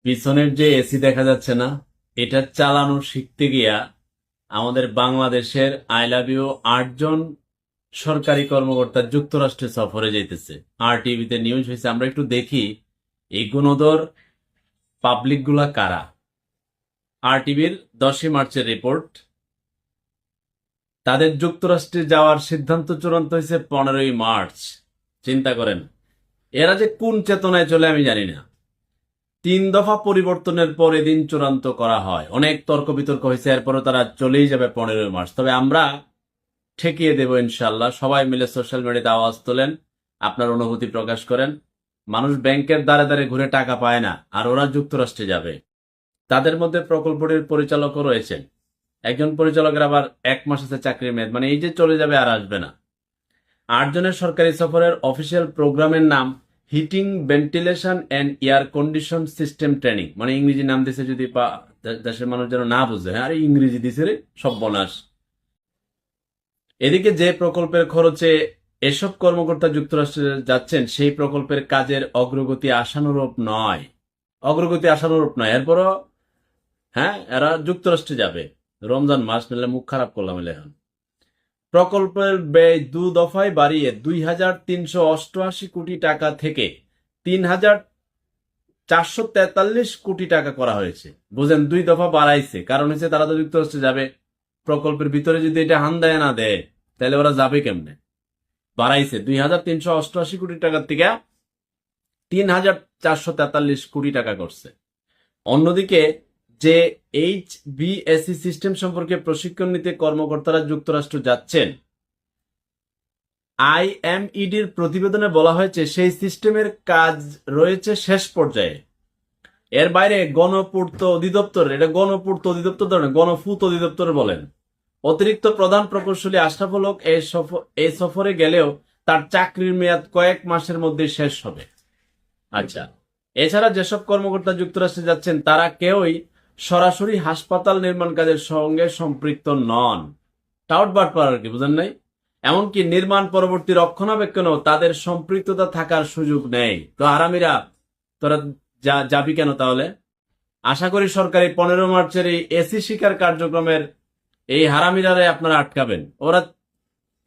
পিছনের যে এসি দেখা যাচ্ছে না, এটা চালানো শিখতে গিয়া আমাদের বাংলাদেশের আই লাভ ইউ 8 জন সরকারি কর্মকর্তা যুক্তরাষ্ট্রে সফরে যাইতেছে। আর টিভিতে নিউজ হয়েছে, আমরা একটু দেখি এই গুণোদর পাবলিক গুলা কারা। আর টিভির 10ই মার্চের রিপোর্ট, তাদের যুক্তরাষ্ট্রে যাওয়ার সিদ্ধান্ত চূড়ান্ত হয়েছে 15ই মার্চ। চিন্তা করেন, এরা যে কোন চেতনায় চলে আমি জানি না। 3 দফা পরিবর্তনের পর এদিন চূড়ান্ত করা হয়, অনেক তর্ক বিতর্ক হয়েছে, এরপরও তারা চলেই যাবে 15ই মার্চ। তবে আমরা ঠেকিয়ে দেব ইনশাল্লাহ। সবাই মিলে সোশ্যাল মিডিয়াতে আওয়াজ তোলেন, আপনার অনুভূতি প্রকাশ করেন। মানুষ ব্যাংকের দ্বারে দ্বারে ঘুরে টাকা পায় না, আর ওরা যুক্তরাষ্ট্রে যাবে। তাদের মধ্যে প্রকল্পটির পরিচালকও রয়েছেন। একজন পরিচালকের আবার 1 মাস আছে চাকরির মেয়াদ, মানে এই যে চলে যাবে আর আসবে না। 8 জনের সরকারি সফরের অফিসিয়াল প্রোগ্রামের নাম heating, ventilation and air condition system training. মানে ইংরেজি নাম দিছে, যদি দেশের মানুষ যেন না বুঝে, আরে ইংরেজি দিছে রে, সব বনাস। এদিকে যে প্রকল্পের খরচে এসব কর্মকর্তা যুক্তরাষ্ট্রে যাচ্ছেন, সেই প্রকল্পের কাজের অগ্রগতি আশানুরূপ নয়। এরপরও এরা যুক্তরাষ্ট্রে যাবে। রমজান মাস নিলে মুখ খারাপ করলাম এখন। প্রকল্পের ব্যয় 2 দফায় বাড়িয়ে 2,388 কোটি টাকা থেকে 3,443 কোটি টাকা করা হয়েছে। বুঝেন, 2 দফা বাড়াইছে, কারণ হচ্ছে তারা তো যুক্তরাষ্ট্রে যাবে। প্রকল্পের ভিতরে যদি এটা হান্দায় না দেয়, তাহলে ওরা যাবে কেমনে? বাড়াইছে 2,388 কোটি টাকার থেকে 3,443 কোটি টাকা করছে। অন্যদিকে যে HVAC সিস্টেম সম্পর্কে প্রশিক্ষণ নিতে কর্মকর্তারা যুক্তরাষ্ট্র যাচ্ছেন, IMEDর প্রতিবেদনে বলা হয়েছে সেই সিস্টেমের কাজ রয়েছে শেষ পর্যায়ে। এর বাইরে গণপূর্ত অধিদপ্তর, এটা গণপূর্ত অধিদপ্তর ধরেন, গণপূর্ত অধিদপ্তর বলেন, অতিরিক্ত প্রধান প্রকৌশলী আশরাফুল হক এই সফরে গেলেও তার চাকরির মেয়াদ কয়েক মাসের মধ্যে শেষ হবে। আচ্ছা, এছাড়া যেসব কর্মকর্তা যুক্তরাষ্ট্রে যাচ্ছেন তারা কেউই সরাসরি হাসপাতাল নির্মাণ কাজের সঙ্গে সম্পৃক্ত নন। টাউট বাটপার আর কি, বুঝেন নাই? এমনকি নির্মাণ পরবর্তী রক্ষণাবেক্ষণেও তাদের সম্পৃক্ততা থাকার সুযোগ নেই। তো আরামিরা, তোরা যাবি কেন তাহলে? আশা করি সরকারি 15 মার্চের এই এসি শিকার কার্যক্রমের এই হারামিরারে আপনারা আটকাবেন। ওরা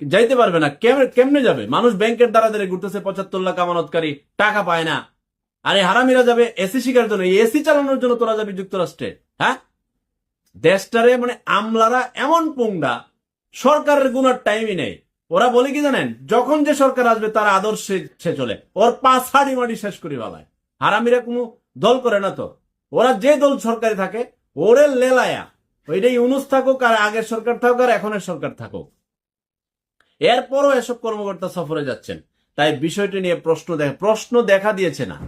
যাইতে পারবে না। কেমনে যাবে? মানুষ ব্যাংকের দ্বারা দ্বারা ঘুরতেছে, 75 লাখ আমানতকারী, টাকা পায় না। আরে হারামিরা যাবে এসি শিকার জন্য, এসি চালানোর জন্য তোরা যাবি যুক্তরাষ্ট্রে? দেশটারে মানে আমলারা এমন পুংডা, সরকারের গুনার টাইমই নেই। ওরা বলে কি জানেন, যখন যে সরকার আসবে তার আদর্শে সে চলে, ওর পাঁচ হাড়ি মাড়ি শেষ করি বেলায়। হারামিরা কোনো দল করে না তো, ওরা যে দল সরকারি থাকে ওরে লেলায়া, ওইটাই ইউনুস থাকুক আর আগের সরকার থাকুক আর এখনের সরকার থাকুক। এরপরও এসব কর্মকর্তা সফরে যাচ্ছেন, তাই বিষয়টি নিয়ে প্রশ্ন দেখা দিয়েছে না।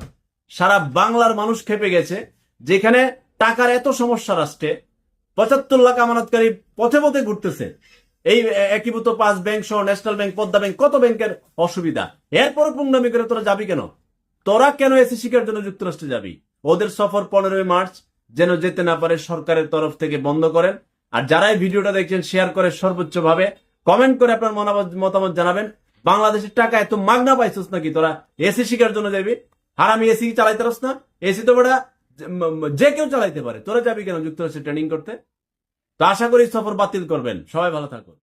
সারা বাংলার মানুষ খেপে গেছে, যেখানে টাকার এত সমস্যা রাষ্ট্রে, 75 লাখ আমানতকারী পথে পথে ঘুরতেছে, এই একীভূত 5 ব্যাংক সহ ন্যাশনাল ব্যাংক, পদ্মা ব্যাংক, কত ব্যাংকের অসুবিধা। এরপর পুংনামি করে তোরা যাবি কেন? তোরা কেন এসি শিকার জন্য যুক্তরাষ্ট্রে যাবি? ওদের সফর 15 মার্চ যেন যেতে না পারে সরকারের তরফ থেকে বন্ধ করেন। আর যারা এই ভিডিওটা দেখছেন, শেয়ার করে সর্বোচ্চ ভাবে কমেন্ট করে আপনার মতামত জানাবেন। বাংলাদেশের টাকা এত মাগনা পাইছিস নাকি তোরা এসি শিকার জন্য যাবি? হারামি এসি চালাইতে পারস না? এসি তো বড় যে কেউ চালাইতে পারে, তোরা যাবি কেন যুক্তরাষ্ট্রে ট্রেনিং করতে? তো আশা করি সফর বাতিল করবেন। সবাই ভালো থাকুন।